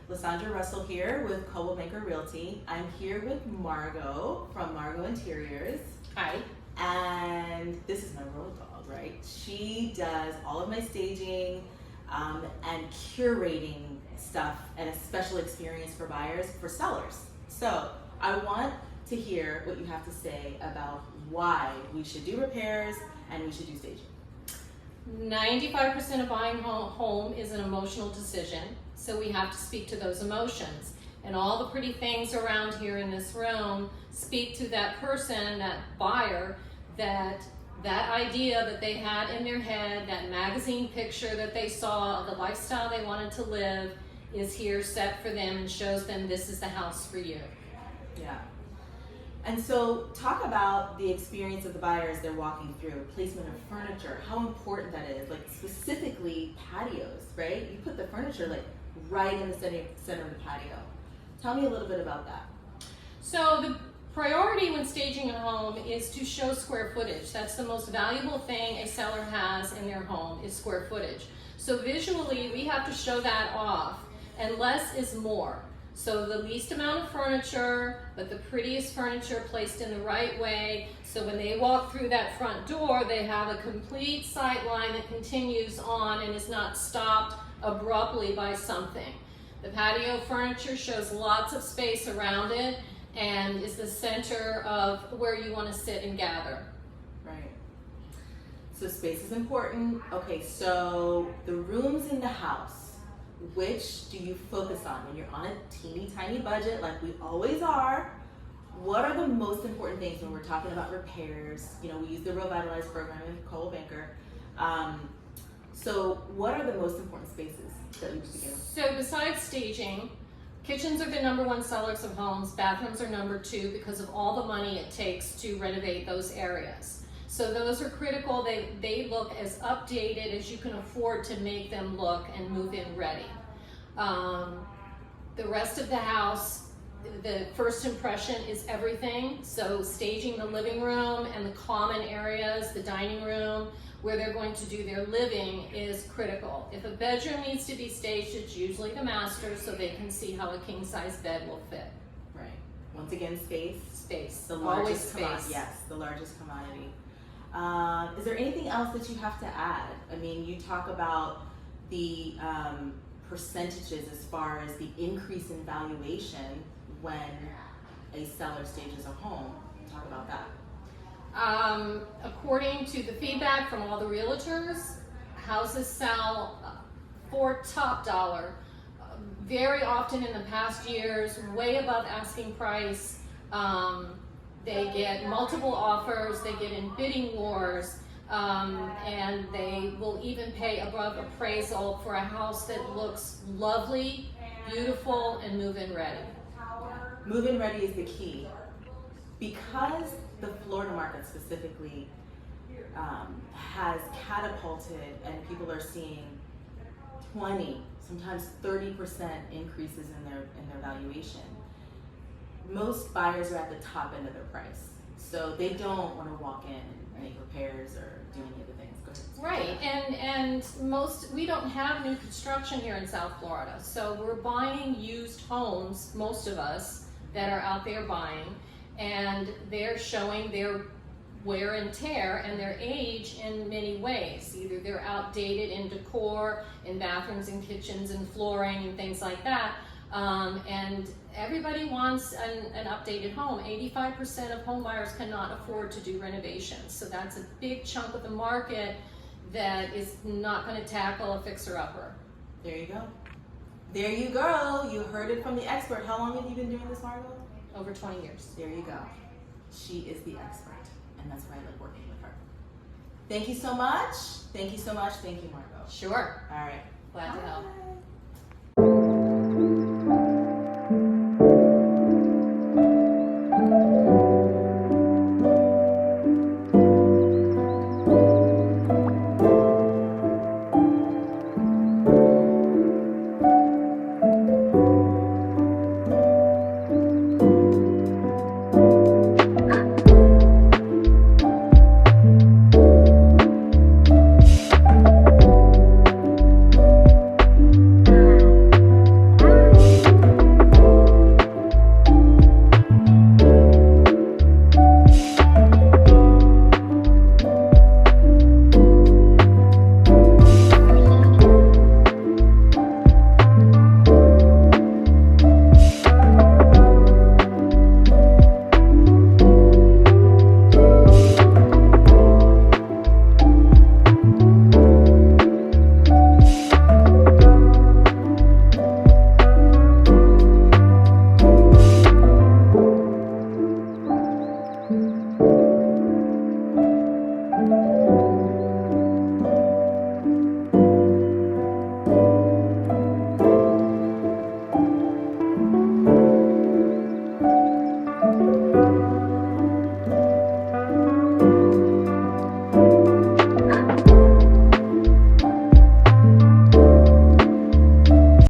Lysandra Russell here with Coldwell Banker Realty. I'm here with Margot from Margot Interiors. Hi. And this is my road dog, right? She does all of my staging and curating stuff and a special experience for buyers, for sellers. So I want to hear what you have to say about why we should do repairs and we should do staging. 95% of buying a home is an emotional decision, so we have to speak to those emotions. And all the pretty things around here in this room speak to that person, that buyer, that idea that they had in their head, that magazine picture that they saw, the lifestyle they wanted to live is here set for them and shows them this is the house for you. Yeah. And so talk about the experience of the buyer as they're walking through, placement of furniture, how important that is, like specifically patios, right? You put the furniture like right in the center of the patio. Tell me a little bit about that. So the priority when staging a home is to show square footage. That's the most valuable thing a seller has in their home is square footage. So visually we have to show that off, and less is more. So the least amount of furniture, but the prettiest furniture placed in the right way. So when they walk through that front door, they have a complete sight line that continues on and is not stopped abruptly by something. The patio furniture shows lots of space around it and is the center of where you want to sit and gather. Right. So space is important. Okay, so the rooms in the house, which do you focus on when you're on a teeny tiny budget like we always are? What are the most important things when we're talking about repairs? You know, we use the Revitalize Program in Coldwell Banker. So what are the most important spaces that we begin with? So besides staging, kitchens are the #1 sellers of homes, bathrooms are #2 because of all the money it takes to renovate those areas. So those are critical. They look as updated as you can afford to make them look and move in ready. The rest of the house, the first impression is everything. So staging the living room and the common areas, the dining room, where they're going to do their living is critical. If a bedroom needs to be staged, it's usually the master so they can see how a king-size bed will fit. Right. Once again, space. Space. The Always largest space. Yes, the largest commodity. Is there anything else that you have to add? I mean, you talk about the percentages as far as the increase in valuation when a seller stages a home. Talk about that. According to the feedback from all the realtors, houses sell for top dollar. Very often in the past years, way above asking price. They get multiple offers, they get in bidding wars, and they will even pay above appraisal for a house that looks lovely, beautiful, and move-in ready. Move-in ready is the key. Because the Florida market specifically has catapulted and people are seeing 20, sometimes 30% increases in their valuation. Most buyers are at the top end of their price, so they don't want to walk in and make repairs or do any of the things. Go ahead. Right, and we don't have new construction here in South Florida, so we're buying used homes, most of us that are out there buying, and they're showing their wear and tear and their age in many ways. Either they're outdated in decor, in bathrooms and kitchens and flooring and things like that. And everybody wants an updated home. 85% of home buyers cannot afford to do renovations. So that's a big chunk of the market that is not going to tackle a fixer-upper. There you go. There you go. You heard it from the expert. How long have you been doing this, Margot? Over 20 years. There you go. She is the expert, and that's why I like working with her. Thank you so much. Thank you so much. Thank you, Margot. Sure. All right. Glad to help. Bye.